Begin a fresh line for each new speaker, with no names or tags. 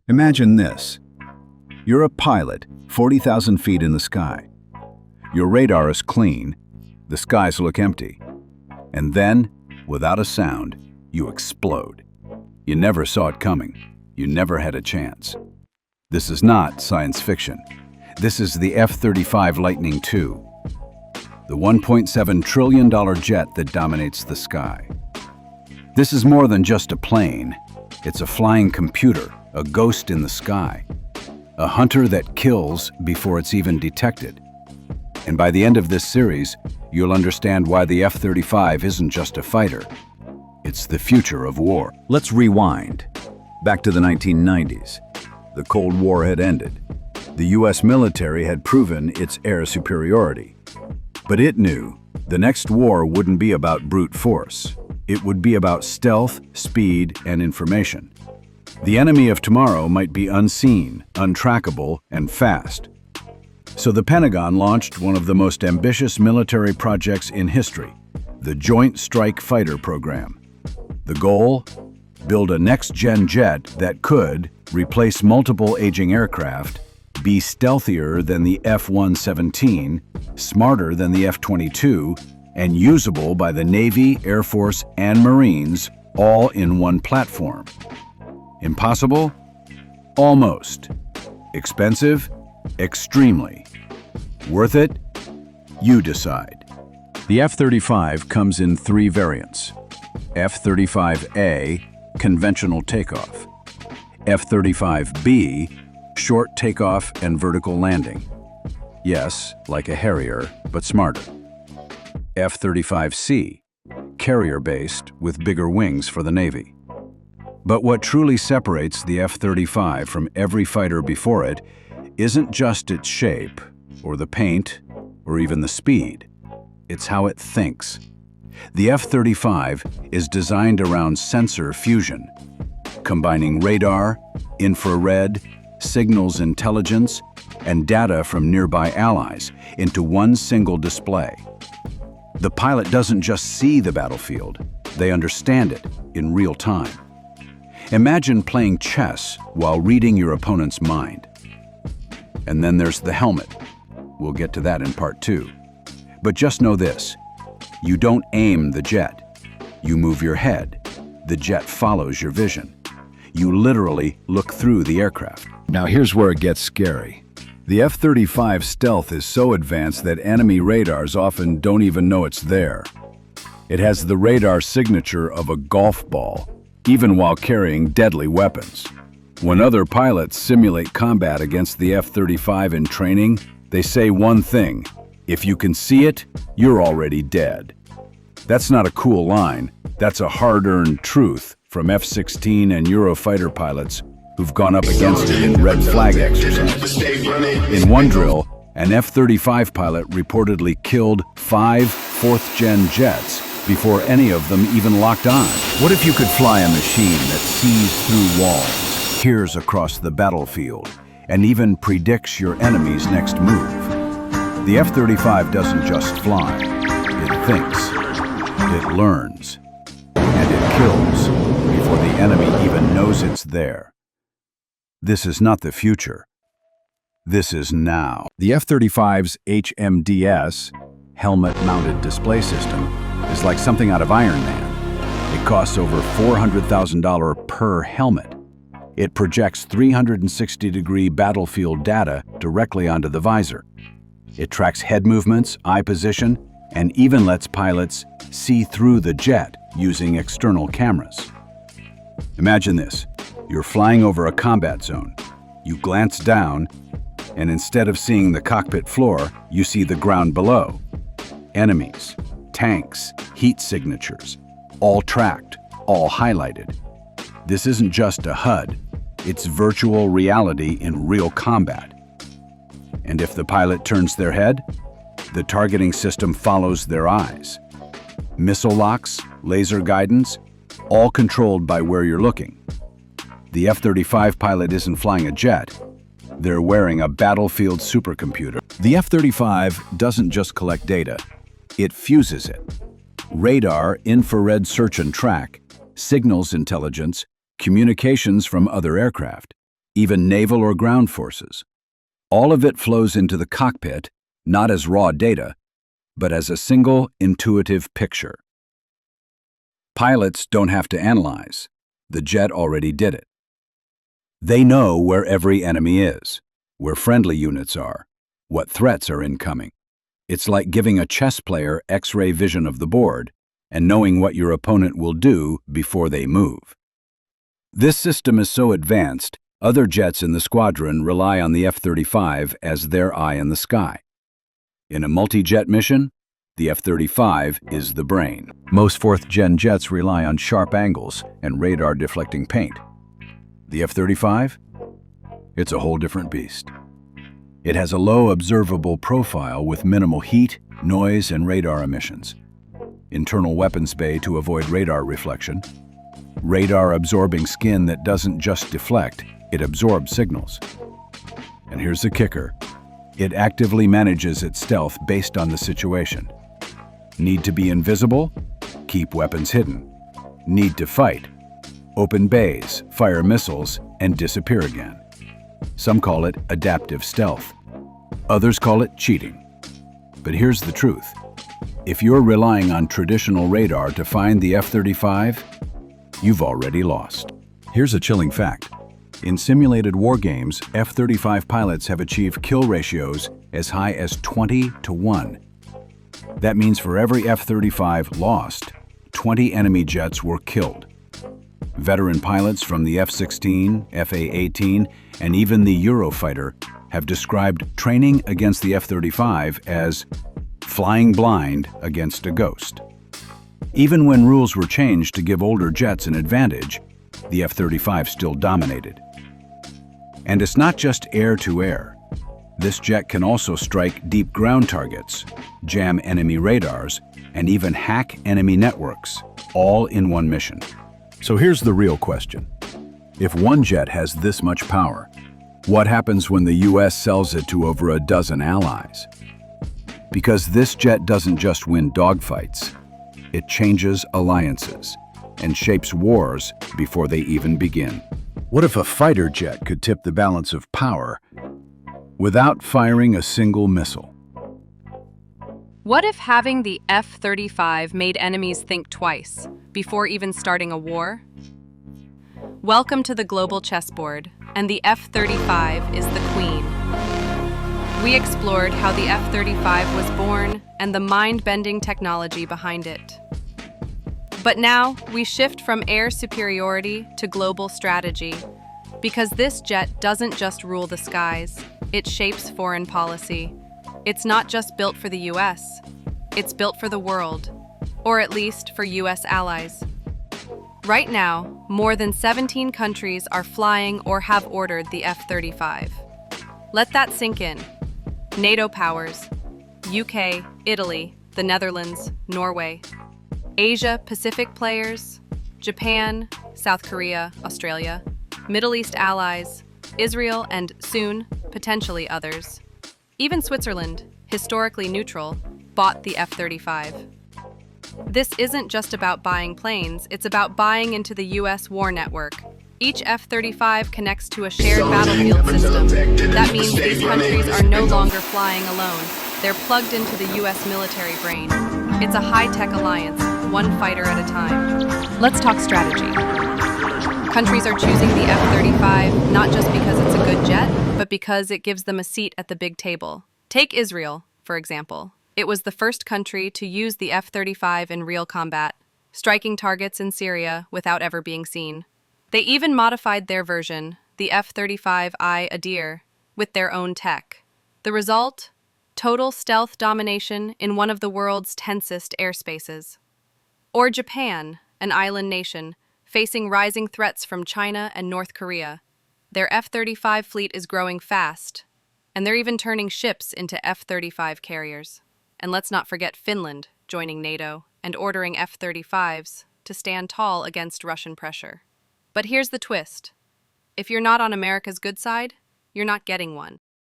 Imagine this. You're a pilot, 40,000 feet in the sky. Your radar is clean, the skies look empty. And then, without a sound, you explode. You never saw it coming. You never had a chance. This is not science fiction. This is the F-35 Lightning II, the $1.7 trillion jet that dominates the sky. This is more than just a plane. It's a flying computer, a ghost in the sky, a hunter that kills before it's even detected. And by the end of this series, you'll understand why the F-35 isn't just a fighter. It's the future of war. Let's rewind. Back to the 1990s. The Cold War had ended. The US military had proven its air superiority. But it knew the next war wouldn't be about brute force. It would be about stealth, speed, and information. The enemy of tomorrow might be unseen, untrackable, and fast. So the Pentagon launched one of the most ambitious military projects in history, the Joint Strike Fighter program. The goal? Build a next-gen jet that could replace multiple aging aircraft, be stealthier than the F-117, smarter than the F-22, and usable by the Navy, Air Force, and Marines, all in one platform. Impossible? Almost. Expensive? Extremely. Worth it? You decide. The F-35 comes in three variants. F-35A, conventional takeoff. F-35B, short takeoff and vertical landing. Yes, like a Harrier, but smarter. F-35C, carrier-based with bigger wings for the Navy. But what truly separates the F-35 from every fighter before it isn't just its shape, or the paint, or even the speed. It's how it thinks. The F-35 is designed around sensor fusion, combining radar, infrared, signals intelligence, and data from nearby allies into one single display. The pilot doesn't just see the battlefield, they understand it in real time. Imagine playing chess while reading your opponent's mind. And then there's the helmet. We'll get to that in part 2. But just know this, you don't aim the jet. You move your head. The jet follows your vision. You literally look through the aircraft. Now here's where it gets scary. The F-35 stealth is so advanced that enemy radars often don't even know it's there. It has the radar signature of a golf ball, even while carrying deadly weapons. When other pilots simulate combat against the F-35 in training, they say one thing: if you can see it, you're already dead. That's not a cool line, that's a hard-earned truth from F-16 and Eurofighter pilots who've gone up against it in red flag exercises. In one drill, an F-35 pilot reportedly killed 5 fourth-gen jets before any of them even locked on. What if you could fly a machine that sees through walls, hears across the battlefield, and even predicts your enemy's next move? The F-35 doesn't just fly, it thinks, it learns, and it kills before the enemy even knows it's there. This is not the future. This is now. The F-35's HMDS, helmet-mounted display system, is like something out of Iron Man. It costs over $400,000 per helmet. It projects 360-degree battlefield data directly onto the visor. It tracks head movements, eye position, and even lets pilots see through the jet using external cameras. Imagine this. You're flying over a combat zone. You glance down, and instead of seeing the cockpit floor, you see the ground below. Enemies, tanks, heat signatures, all tracked, all highlighted. This isn't just a HUD, it's virtual reality in real combat. And if the pilot turns their head, the targeting system follows their eyes. Missile locks, laser guidance, all controlled by where you're looking. The F-35 pilot isn't flying a jet, they're wearing a battlefield supercomputer. The F-35 doesn't just collect data, it fuses it. Radar, infrared search and track, signals intelligence, communications from other aircraft. even naval or ground forces. All of it flows into the cockpit, not as raw data, but as a single, intuitive picture. Pilots don't have to analyze. The jet already did it. They know where every enemy is, where friendly units are, what threats are incoming. It's like giving a chess player X-ray vision of the board and knowing what your opponent will do before they move. This system is so advanced, other jets in the squadron rely on the F-35 as their eye in the sky. In a multi-jet mission, the F-35 is the brain. Most fourth-gen jets rely on sharp angles and radar-deflecting paint. The F-35? It's a whole different beast. It has a low observable profile with minimal heat, noise, and radar emissions. Internal weapons bay to avoid radar reflection. Radar-absorbing skin that doesn't just deflect, it absorbs signals. And here's the kicker. It actively manages its stealth based on the situation. Need to be invisible? Keep weapons hidden. Need to fight? Open bays, fire missiles, and disappear again. Some call it adaptive stealth. Others call it cheating. But here's the truth. If you're relying on traditional radar to find the F-35, you've already lost. Here's a chilling fact. In simulated war games, F-35 pilots have achieved kill ratios as high as 20-1. That means for every F-35 lost, 20 enemy jets were killed. Veteran pilots from the F-16, F/A-18, and even the Eurofighter have described training against the F-35 as flying blind against a ghost. Even when rules were changed to give older jets an advantage, the F-35 still dominated. And it's not just air-to-air. This jet can also strike deep ground targets, jam enemy radars, and even hack enemy networks, all in one mission. So here's the real question. If one jet has this much power, what happens when the US sells it to over a dozen allies? Because this jet doesn't just win dogfights, it changes alliances and shapes wars before they even begin. What if a fighter jet could tip the balance of power without firing a single missile?
What if having the F-35 made enemies think twice before even starting a war? Welcome to the global chessboard, and the F-35 is the queen. We explored how the F-35 was born and the mind-bending technology behind it. But now, we shift from air superiority to global strategy, because this jet doesn't just rule the skies, it shapes foreign policy. It's not just built for the US, it's built for the world, or at least for US allies. Right now, more than 17 countries are flying or have ordered the F-35. Let that sink in. NATO powers, UK, Italy, the Netherlands, Norway. Asia Pacific players, Japan, South Korea, Australia, Middle East allies, Israel, and soon, potentially others. Even Switzerland, historically neutral, bought the F-35. This isn't just about buying planes, it's about buying into the US war network. Each F-35 connects to a shared battlefield system. That means these countries are no longer flying alone. They're plugged into the US military brain. It's a high-tech alliance, one fighter at a time. Let's talk strategy. Countries are choosing the F-35 not just because it's a good jet, but because it gives them a seat at the big table. Take Israel, for example. It was the first country to use the F-35 in real combat, striking targets in Syria without ever being seen. They even modified their version, the F-35I Adir, with their own tech. The result? Total stealth domination in one of the world's tensest airspaces. Or Japan, an island nation, facing rising threats from China and North Korea. Their F-35 fleet is growing fast, and they're even turning ships into F-35 carriers. And let's not forget Finland joining NATO and ordering F-35s to stand tall against Russian pressure. But here's the twist. If you're not on America's good side, you're not getting one.